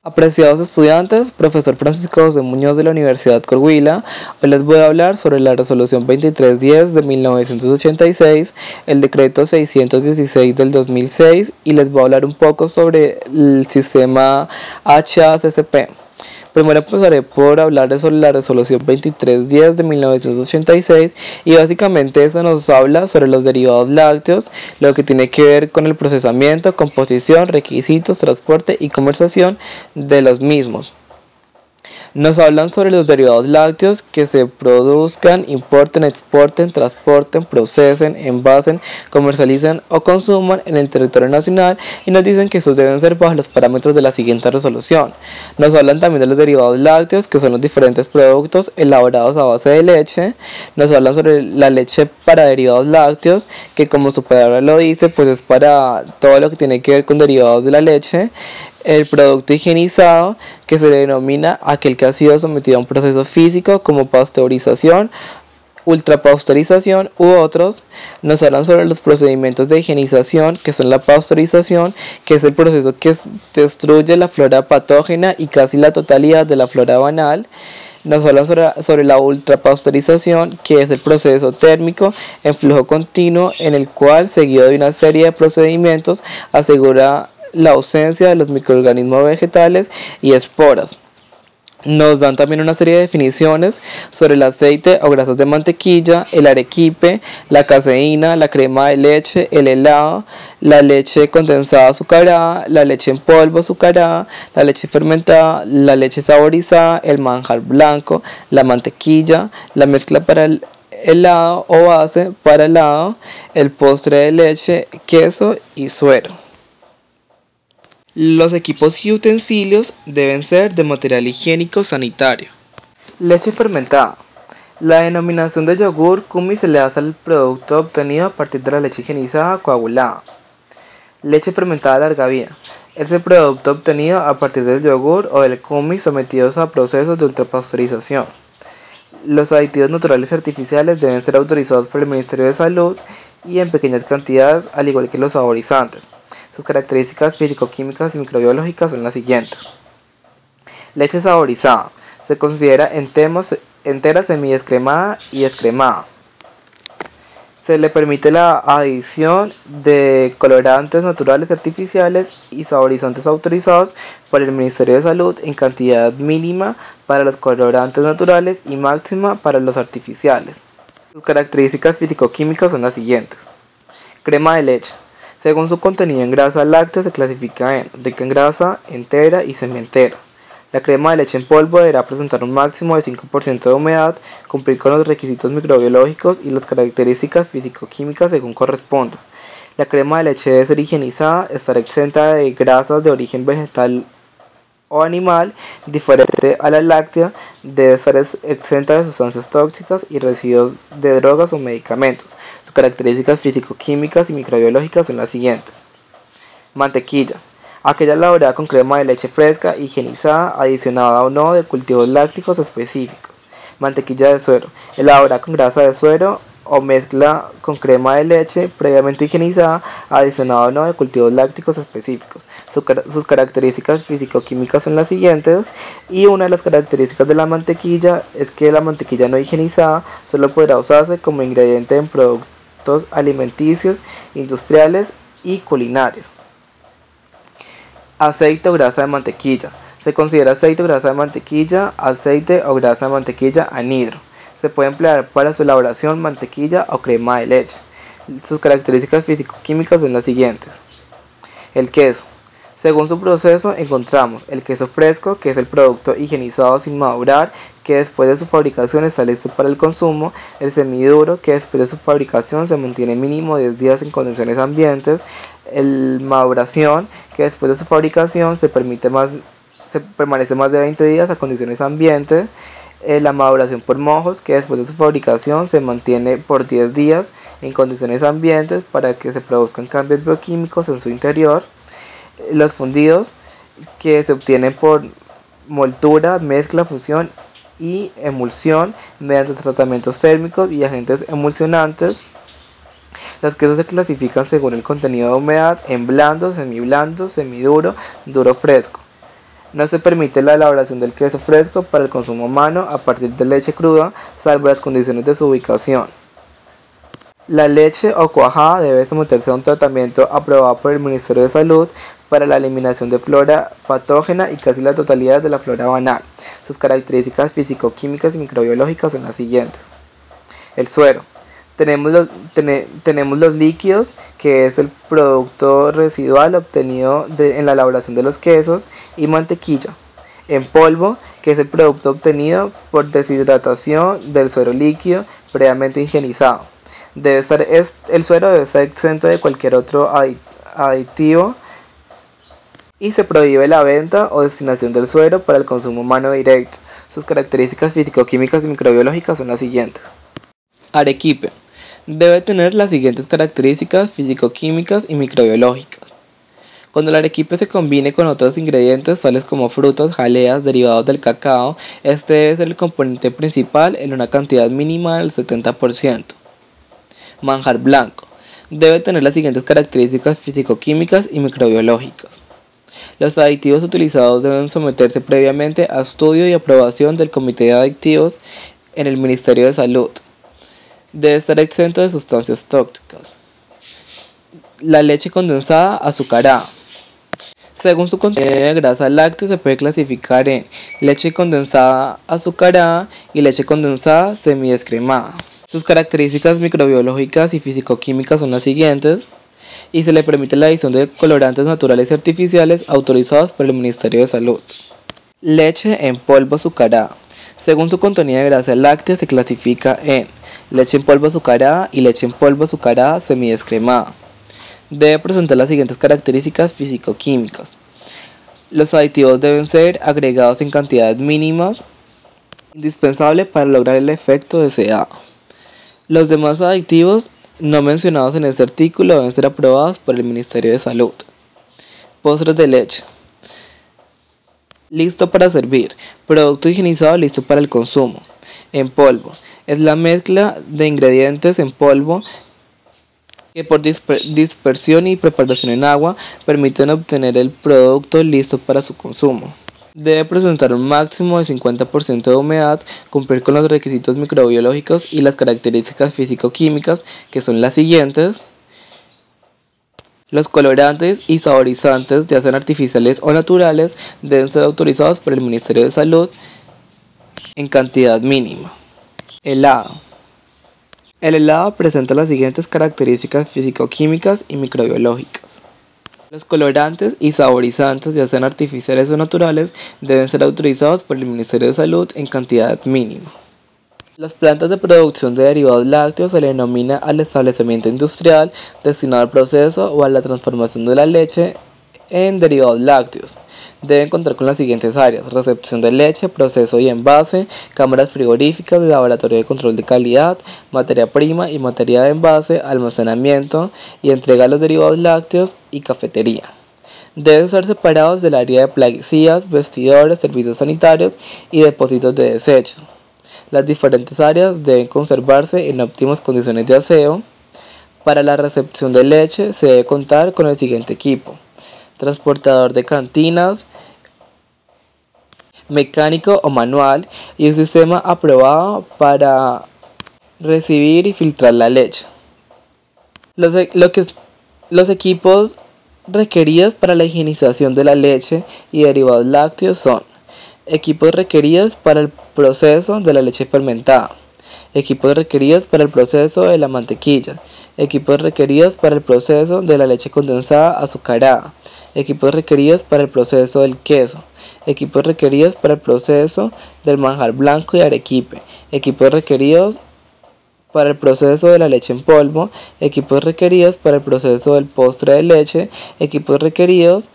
Apreciados estudiantes, profesor Francisco José Muñoz de la Universidad Corhuila, hoy les voy a hablar sobre la resolución 2310 de 1986, el decreto 616 del 2006 y les voy a hablar un poco sobre el sistema HACCP. Primero empezaré por hablarles sobre la resolución 2310 de 1986 y básicamente esta nos habla sobre los derivados lácteos, lo que tiene que ver con el procesamiento, composición, requisitos, transporte y comercialización de los mismos. Nos hablan sobre los derivados lácteos que se produzcan, importen, exporten, transporten, procesen, envasen, comercialicen o consuman en el territorio nacional y nos dicen que estos deben ser bajo los parámetros de la siguiente resolución. Nos hablan también de los derivados lácteos que son los diferentes productos elaborados a base de leche. Nos hablan sobre la leche para derivados lácteos que, como su palabra lo dice, pues es para todo lo que tiene que ver con derivados de la leche. El producto higienizado, que se denomina aquel que ha sido sometido a un proceso físico como pasteurización, ultrapasteurización u otros. Nos hablan sobre los procedimientos de higienización, que son la pasteurización, que es el proceso que destruye la flora patógena y casi la totalidad de la flora banal. Nos hablan sobre la ultrapasteurización, que es el proceso térmico en flujo continuo en el cual, seguido de una serie de procedimientos, asegura la ausencia de los microorganismos vegetales y esporas. Nos dan también una serie de definiciones sobre el aceite o grasas de mantequilla, el arequipe, la caseína, la crema de leche, el helado, la leche condensada azucarada, la leche en polvo azucarada, la leche fermentada, la leche saborizada, el manjar blanco, la mantequilla, la mezcla para el helado o base para helado, el postre de leche, queso y suero. Los equipos y utensilios deben ser de material higiénico sanitario. Leche fermentada. La denominación de yogur Kumi se le hace al producto obtenido a partir de la leche higienizada coagulada. Leche fermentada larga vida. Es el producto obtenido a partir del yogur o del Kumi sometidos a procesos de ultrapasteurización. Los aditivos naturales artificiales deben ser autorizados por el Ministerio de Salud y en pequeñas cantidades, al igual que los saborizantes. Sus características físico-químicas y microbiológicas son las siguientes. Leche saborizada. Se considera entera semidescremada y descremada. Se le permite la adición de colorantes naturales artificiales y saborizantes autorizados por el Ministerio de Salud en cantidad mínima para los colorantes naturales y máxima para los artificiales. Sus características físico-químicas son las siguientes. Crema de leche. Según su contenido en grasa láctea se clasifica en rica en grasa, entera y semientera. La crema de leche en polvo deberá presentar un máximo de 5% de humedad, cumplir con los requisitos microbiológicos y las características físico-químicas según corresponda. La crema de leche debe ser higienizada, estar exenta de grasas de origen vegetal o animal, diferente a la láctea, debe estar exenta de sustancias tóxicas y residuos de drogas o medicamentos. Sus características físico-químicas y microbiológicas son las siguientes. Mantequilla. Aquella elaborada con crema de leche fresca, higienizada, adicionada o no de cultivos lácticos específicos. Mantequilla de suero. Elaborada con grasa de suero o mezcla con crema de leche previamente higienizada, adicionada o no de cultivos lácticos específicos. Sus características físico-químicas son las siguientes, y una de las características de la mantequilla es que la mantequilla no higienizada solo podrá usarse como ingrediente en productos alimenticios, industriales y culinarios. Aceite o grasa de mantequilla. Se considera aceite o grasa de mantequilla, aceite o grasa de mantequilla anhidro. Se puede emplear para su elaboración mantequilla o crema de leche. Sus características físico-químicas son las siguientes. El queso. Según su proceso encontramos el queso fresco, que es el producto higienizado sin madurar, que después de su fabricación está listo para el consumo. El semiduro, que después de su fabricación se mantiene mínimo 10 días en condiciones ambientes. El maduración, que después de su fabricación se permanece más de 20 días a condiciones ambientes. La maduración por mojos, que después de su fabricación se mantiene por 10 días en condiciones ambientes para que se produzcan cambios bioquímicos en su interior. Los fundidos, que se obtienen por moltura, mezcla, fusión y emulsión mediante tratamientos térmicos y agentes emulsionantes. Los quesos se clasifican según el contenido de humedad en blando, semiblando, semiduro, duro fresco. No se permite la elaboración del queso fresco para el consumo humano a partir de leche cruda, salvo las condiciones de su ubicación. La leche o cuajada debe someterse a un tratamiento aprobado por el Ministerio de Salud para la eliminación de flora patógena y casi la totalidad de la flora banal. Sus características físico-químicas y microbiológicas son las siguientes. El suero. Tenemos los líquidos, que es el producto residual obtenido en la elaboración de los quesos, y mantequilla. En polvo, que es el producto obtenido por deshidratación del suero líquido previamente higienizado. El suero debe estar exento de cualquier otro aditivo y se prohíbe la venta o destinación del suero para el consumo humano directo. Sus características físico-químicas y microbiológicas son las siguientes. Arequipe. Debe tener las siguientes características físico-químicas y microbiológicas. Cuando el arequipe se combine con otros ingredientes tales como frutas, jaleas, derivados del cacao, este debe ser el componente principal en una cantidad mínima del 70%. Manjar blanco. Debe tener las siguientes características físico-químicas y microbiológicas. Los aditivos utilizados deben someterse previamente a estudio y aprobación del Comité de Aditivos en el Ministerio de Salud. Debe estar exento de sustancias tóxicas. La leche condensada azucarada. Según su contenido de grasa láctea se puede clasificar en leche condensada azucarada y leche condensada semidescremada. Sus características microbiológicas y físico-químicas son las siguientes, y se le permite la adición de colorantes naturales y artificiales autorizados por el Ministerio de Salud. Leche en polvo azucarada. Según su contenido de grasa láctea se clasifica en leche en polvo azucarada y leche en polvo azucarada semidescremada. Debe presentar las siguientes características físico-químicas. Los aditivos deben ser agregados en cantidades mínimas, indispensables para lograr el efecto deseado. Los demás aditivos no mencionados en este artículo deben ser aprobados por el Ministerio de Salud. Postres de leche. Listo para servir. Producto higienizado listo para el consumo. En polvo. Es la mezcla de ingredientes en polvo que por dispersión y preparación en agua permiten obtener el producto listo para su consumo. Debe presentar un máximo de 50% de humedad, cumplir con los requisitos microbiológicos y las características físico-químicas, que son las siguientes. Los colorantes y saborizantes, ya sean artificiales o naturales, deben ser autorizados por el Ministerio de Salud en cantidad mínima. Helado. El helado presenta las siguientes características físico-químicas y microbiológicas. Los colorantes y saborizantes, ya sean artificiales o naturales, deben ser autorizados por el Ministerio de Salud en cantidad mínima. Las plantas de producción de derivados lácteos se le denomina al establecimiento industrial destinado al proceso o a la transformación de la leche en derivados lácteos. Deben contar con las siguientes áreas: recepción de leche, proceso y envase, cámaras frigoríficas, laboratorio de control de calidad, materia prima y materia de envase, almacenamiento y entrega de los derivados lácteos y cafetería. Deben ser separados del área de plaguicidas, vestidores, servicios sanitarios y depósitos de desechos. Las diferentes áreas deben conservarse en óptimas condiciones de aseo. Para la recepción de leche se debe contar con el siguiente equipo: transportador de cantinas, mecánico o manual, y un sistema aprobado para recibir y filtrar la leche. Los equipos requeridos para la higienización de la leche y derivados lácteos son: equipos requeridos para el proceso de la leche fermentada, equipos requeridos para el proceso de la mantequilla, equipos requeridos para el proceso de la leche condensada azucarada, equipos requeridos para el proceso del queso, equipos requeridos para el proceso del manjar blanco y arequipe, equipos requeridos para el proceso de la leche en polvo, equipos requeridos para el proceso del postre de leche, equipos requeridos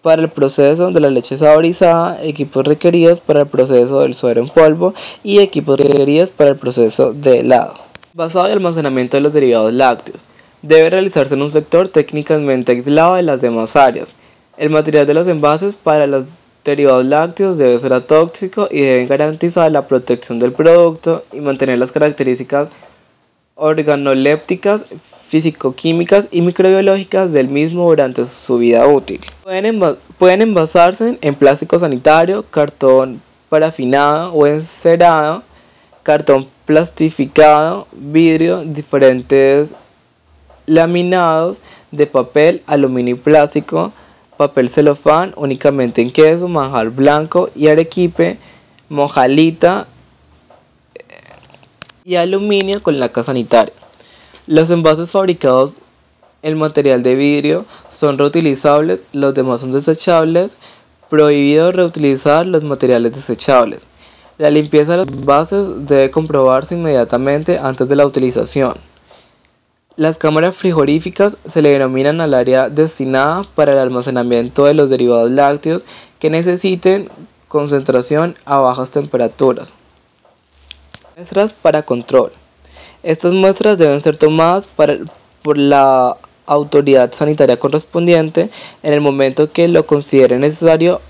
para el proceso de la leche saborizada, equipos requeridos para el proceso del suero en polvo y equipos requeridos para el proceso de helado. Basado en el almacenamiento de los derivados lácteos, debe realizarse en un sector técnicamente aislado de las demás áreas. El material de los envases para los derivados lácteos debe ser atóxico y deben garantizar la protección del producto y mantener las características organolépticas, físico-químicas y microbiológicas del mismo durante su vida útil. Pueden envasarse en plástico sanitario, cartón parafinado o encerado, cartón plastificado, vidrio, diferentes laminados de papel, aluminio y plástico, papel celofán únicamente en queso, manjar blanco y arequipe, mojalita y aluminio con laca sanitaria. Los envases fabricados en material de vidrio son reutilizables, los demás son desechables. Prohibido reutilizar los materiales desechables. La limpieza de los envases debe comprobarse inmediatamente antes de la utilización. Las cámaras frigoríficas se le denominan al área destinada para el almacenamiento de los derivados lácteos que necesiten concentración a bajas temperaturas. Muestras para control. Estas muestras deben ser tomadas por la autoridad sanitaria correspondiente en el momento que lo considere necesario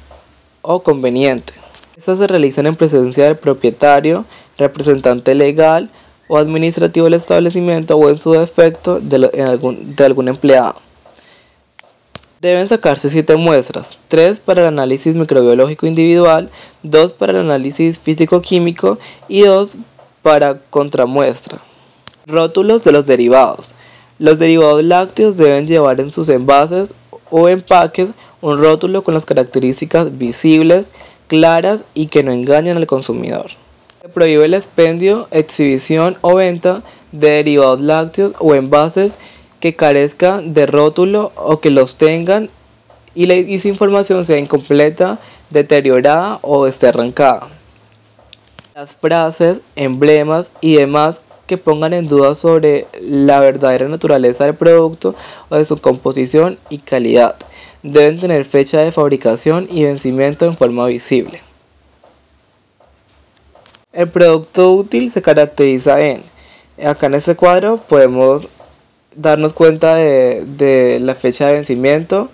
o conveniente. Estas se realizan en presencia del propietario, representante legal o administrativo del establecimiento o en su defecto de algún empleado. Deben sacarse 7 muestras, 3 para el análisis microbiológico individual, 2 para el análisis físico-químico y 2 para contramuestra. Rótulos de los derivados. Los derivados lácteos deben llevar en sus envases o empaques un rótulo con las características visibles, claras y que no engañen al consumidor. Se prohíbe el expendio, exhibición o venta de derivados lácteos o envases que carezcan de rótulo o que los tengan y su información sea incompleta, deteriorada o esté arrancada. Las frases, emblemas y demás que pongan en duda sobre la verdadera naturaleza del producto o de su composición y calidad. Deben tener fecha de fabricación y vencimiento en forma visible. El producto útil se caracteriza acá en este cuadro podemos darnos cuenta de la fecha de vencimiento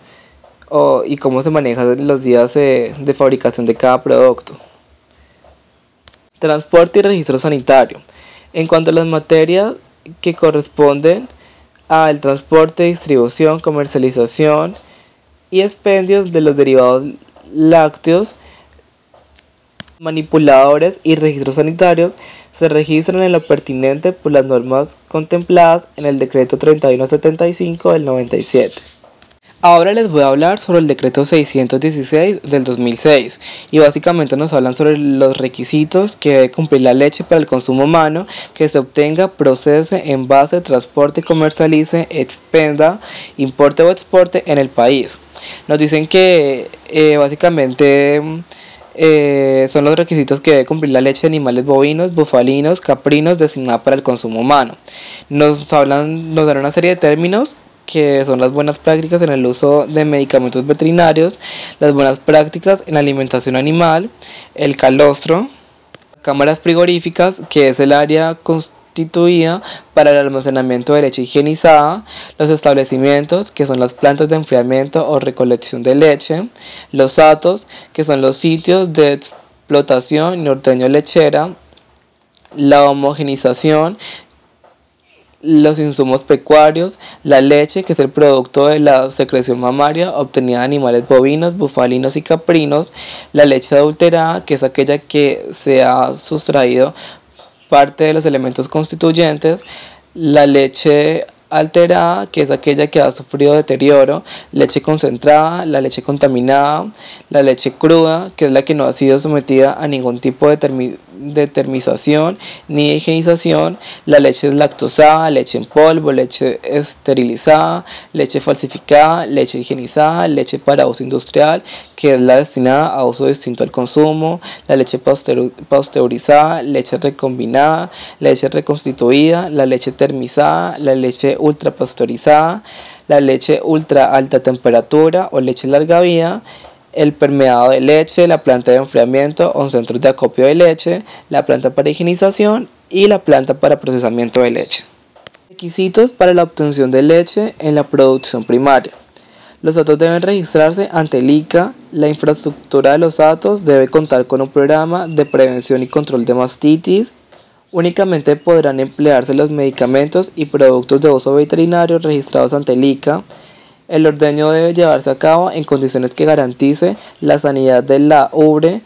y cómo se manejan los días de fabricación de cada producto. Transporte y registro sanitario. En cuanto a las materias que corresponden al transporte, distribución, comercialización y expendios de los derivados lácteos, manipuladores y registros sanitarios se registran en lo pertinente por las normas contempladas en el Decreto 3175 del 97. Ahora les voy a hablar sobre el Decreto 616 del 2006 y básicamente nos hablan sobre los requisitos que debe cumplir la leche para el consumo humano que se obtenga, procese, envase, transporte, comercialice, expenda, importe o exporte en el país. Nos dicen que básicamente son los requisitos que debe cumplir la leche de animales bovinos, bufalinos, caprinos destinada para el consumo humano. Nos dan una serie de términos que son las buenas prácticas en el uso de medicamentos veterinarios, las buenas prácticas en alimentación animal, el calostro, cámaras frigoríficas, que es el área constituida para el almacenamiento de leche higienizada, los establecimientos, que son las plantas de enfriamiento o recolección de leche, los atos, que son los sitios de explotación y ordeño lechera, la homogenización, los insumos pecuarios, la leche, que es el producto de la secreción mamaria obtenida de animales bovinos, bufalinos y caprinos, la leche adulterada, que es aquella que se ha sustraído parte de los elementos constituyentes, la leche alterada, que es aquella que ha sufrido deterioro, leche concentrada, la leche contaminada, la leche cruda, que es la que no ha sido sometida a ningún tipo de termización ni de higienización, la leche deslactosada, leche en polvo, leche esterilizada, leche falsificada, leche higienizada, leche para uso industrial, que es la destinada a uso distinto al consumo, la leche pasteurizada, leche recombinada, leche reconstituida, la leche termizada, la leche ultra pasteurizada, la leche ultra alta temperatura o leche larga vida, el permeado de leche, la planta de enfriamiento o centros de acopio de leche, la planta para higienización y la planta para procesamiento de leche. Requisitos para la obtención de leche en la producción primaria. Los atos deben registrarse ante el ICA. La infraestructura de los atos debe contar con un programa de prevención y control de mastitis, Únicamente podrán emplearse los medicamentos y productos de uso veterinario registrados ante el ICA. El ordeño debe llevarse a cabo en condiciones que garantice la sanidad de la ubre,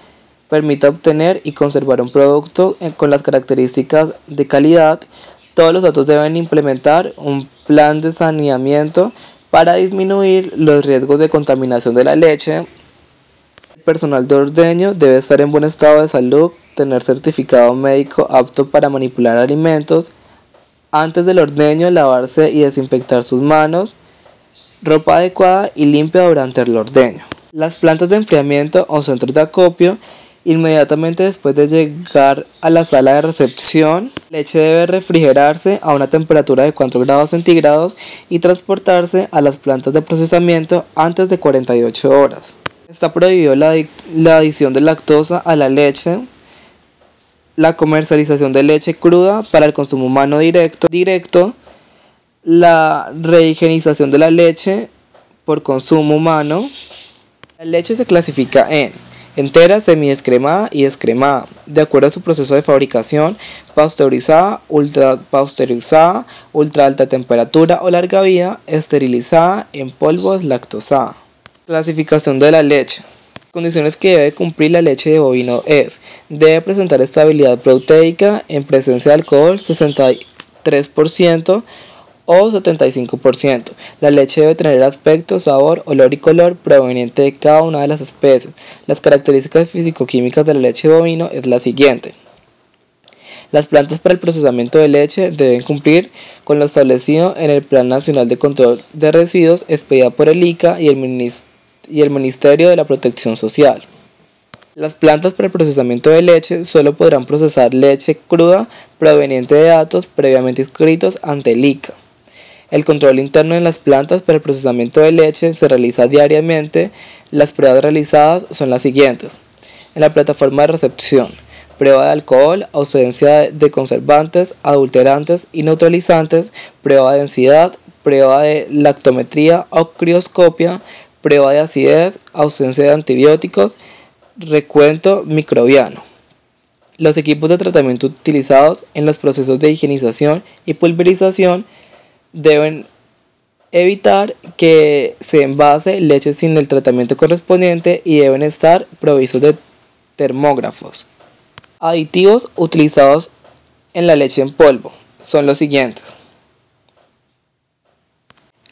permita obtener y conservar un producto con las características de calidad. Todos los datos deben implementar un plan de saneamiento para disminuir los riesgos de contaminación de la leche. El personal de ordeño debe estar en buen estado de salud, tener certificado médico apto para manipular alimentos. Antes del ordeño, lavarse y desinfectar sus manos, ropa adecuada y limpia durante el ordeño. Las plantas de enfriamiento o centros de acopio. Inmediatamente después de llegar a la sala de recepción, la leche debe refrigerarse a una temperatura de 4 grados centígrados y transportarse a las plantas de procesamiento antes de 48 horas. Está prohibido la adición de lactosa a la leche, la comercialización de leche cruda para el consumo humano directo, la rehigienización de la leche por consumo humano. La leche se clasifica en entera, semidescremada y descremada, de acuerdo a su proceso de fabricación: pasteurizada, ultra pasteurizada, ultra alta temperatura o larga vida, esterilizada, en polvo, lactosada. Clasificación de la leche. Condiciones que debe cumplir la leche de bovino es: debe presentar estabilidad proteica en presencia de alcohol 63% o 75%. La leche debe tener aspecto, sabor, olor y color proveniente de cada una de las especies. Las características físico-químicas de la leche de bovino es la siguiente. Las plantas para el procesamiento de leche deben cumplir con lo establecido en el Plan Nacional de Control de Residuos expedida por el ICA y el Ministerio de la Protección Social. Las plantas para el procesamiento de leche solo podrán procesar leche cruda proveniente de datos previamente inscritos ante el ICA. El control interno en las plantas para el procesamiento de leche se realiza diariamente. Las pruebas realizadas son las siguientes. En la plataforma de recepción: prueba de alcohol, ausencia de conservantes, adulterantes y neutralizantes, prueba de densidad, prueba de lactometría o crioscopia, prueba de acidez, ausencia de antibióticos, recuento microbiano. Los equipos de tratamiento utilizados en los procesos de higienización y pulverización deben evitar que se envase leche sin el tratamiento correspondiente y deben estar provistos de termógrafos. Aditivos utilizados en la leche en polvo son los siguientes.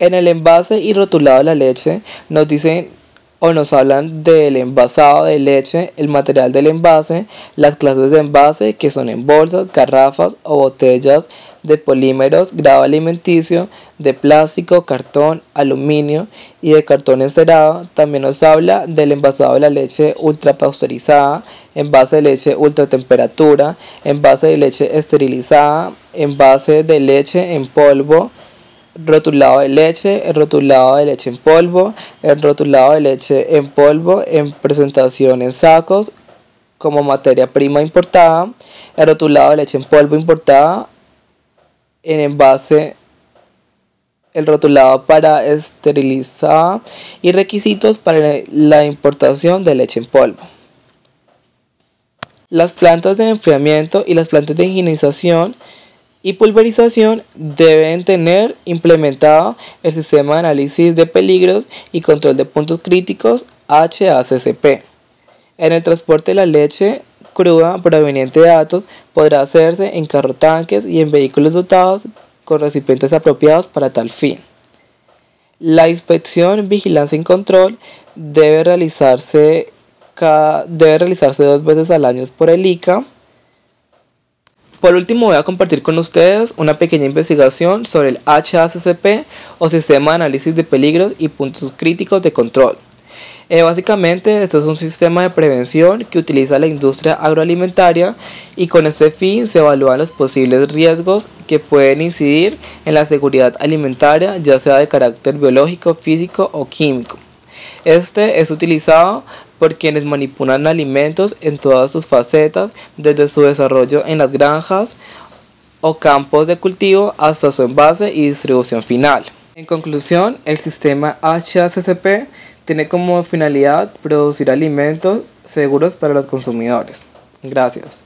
En el envase y rotulado de la leche nos dicen o nos hablan del envasado de leche, el material del envase, las clases de envase, que son en bolsas, garrafas o botellas de polímeros, grado alimenticio, de plástico, cartón, aluminio y de cartón encerado. También nos habla del envasado de la leche ultra pasteurizada, envase de leche ultra temperatura, envase de leche esterilizada, envase de leche en polvo, rotulado de leche, el rotulado de leche en polvo, el rotulado de leche en polvo en presentación en sacos como materia prima importada, el rotulado de leche en polvo importada en envase, el rotulado para esterilizar y requisitos para la importación de leche en polvo. Las plantas de enfriamiento y las plantas de higienización y pulverización deben tener implementado el sistema de análisis de peligros y control de puntos críticos HACCP. En el transporte de la leche cruda proveniente de datos podrá hacerse en carrotanques y en vehículos dotados con recipientes apropiados para tal fin. La inspección, vigilancia y control debe realizarse 2 veces al año por el ICA. Por último, voy a compartir con ustedes una pequeña investigación sobre el HACCP o Sistema de Análisis de Peligros y Puntos Críticos de Control. Básicamente, esto es un sistema de prevención que utiliza la industria agroalimentaria y con este fin se evalúan los posibles riesgos que pueden incidir en la seguridad alimentaria, ya sea de carácter biológico, físico o químico. Este es utilizado por quienes manipulan alimentos en todas sus facetas, desde su desarrollo en las granjas o campos de cultivo hasta su envase y distribución final. En conclusión, el sistema HACCP tiene como finalidad producir alimentos seguros para los consumidores. Gracias.